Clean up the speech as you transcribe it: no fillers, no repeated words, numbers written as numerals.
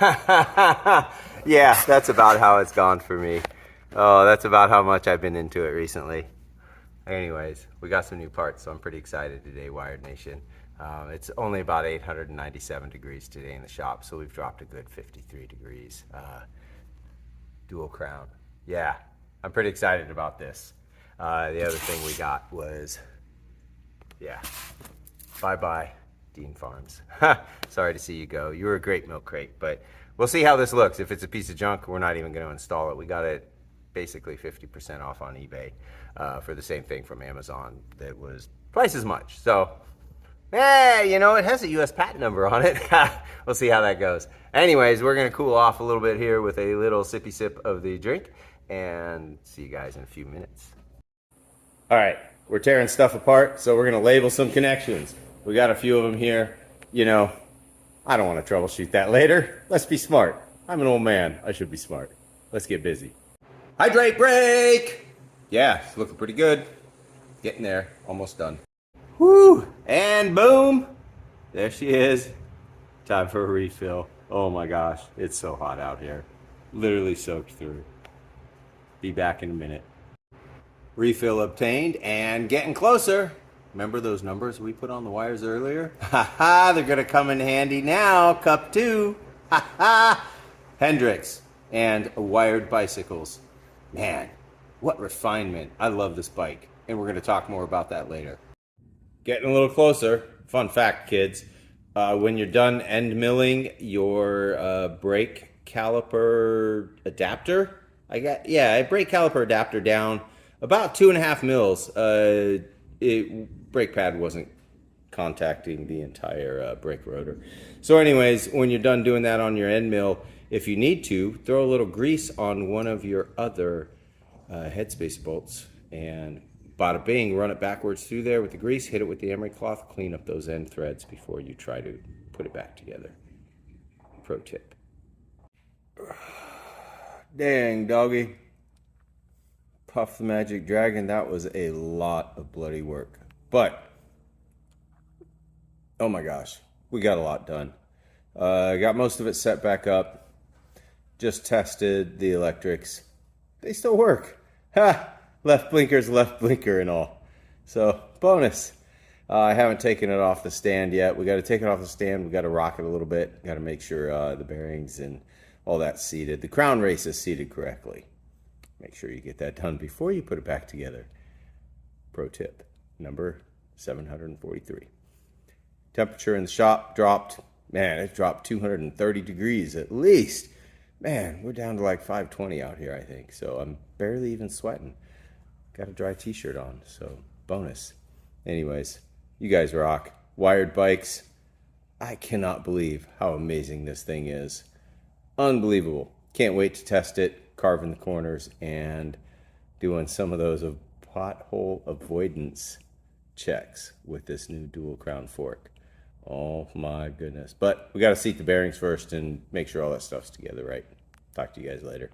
Yeah, that's about how it's gone for me. Oh, that's about how much I've been into it recently. Anyways, we got some new parts, so I'm pretty excited today, Wired Nation. It's only about 897 degrees today in the shop, so we've dropped a good 53 degrees. Dual crown. Yeah, I'm pretty excited about this. The other thing we got was, yeah, bye-bye, Dean Farms. Sorry to see you go. You were a great milk crate, but we'll see how this looks. If it's a piece of junk, we're not even going to install it. We got it basically 50% off on eBay for the same thing from Amazon that was twice as much. So, hey, you know, it has a US patent number on it. We'll see how that goes. Anyways, we're going to cool off a little bit here with a little sippy sip of the drink and see you guys in a few minutes. All right, we're tearing stuff apart, so we're going to label some connections. We got a few of them here. You know, I don't want to troubleshoot that later. Let's be smart. I'm an old man. I should be smart. Let's get busy. Hydrate brake! Yeah, it's looking pretty good. Getting there. Almost done. Woo! And boom! There she is. Time for a refill. Oh my gosh, it's so hot out here. Literally soaked through. Be back in a minute. Refill obtained and getting closer. Remember those numbers we put on the wires earlier? Ha ha, they're gonna come in handy now. Cup 2. Ha ha! Hendrix and wired bicycles. Man, what refinement. I love this bike. And we're gonna talk more about that later. Getting a little closer. Fun fact, kids. When you're done end milling your brake caliper adapter, brake caliper adapter down about 2.5 mils. Brake pad wasn't contacting the entire brake rotor. So anyways, when you're done doing that on your end mill, if you need to, throw a little grease on one of your other headspace bolts and bada bing, run it backwards through there with the grease, hit it with the emery cloth, clean up those end threads before you try to put it back together. Pro tip. Dang, doggy. Puff the Magic Dragon, that was a lot of bloody work. But, oh my gosh, we got a lot done. Got most of it set back up. Just tested the electrics. They still work. Ha! Left blinker and all. So, bonus. I haven't taken it off the stand yet. We got to take it off the stand. We got to rock it a little bit. Got to make sure the bearings and all that's seated. The crown race is seated correctly. Make sure you get that done before you put it back together. Pro tip, number 743. Temperature in the shop dropped. Man, it dropped 230 degrees at least. Man, we're down to like 520 out here, I think. So I'm barely even sweating. Got a dry t-shirt on, so bonus. Anyways, you guys rock. Wired bikes. I cannot believe how amazing this thing is. Unbelievable. Can't wait to test it, carving the corners, and doing some of those pothole avoidance checks with this new dual crown fork. Oh my goodness. But we got to seat the bearings first and make sure all that stuff's together right. Talk to you guys later.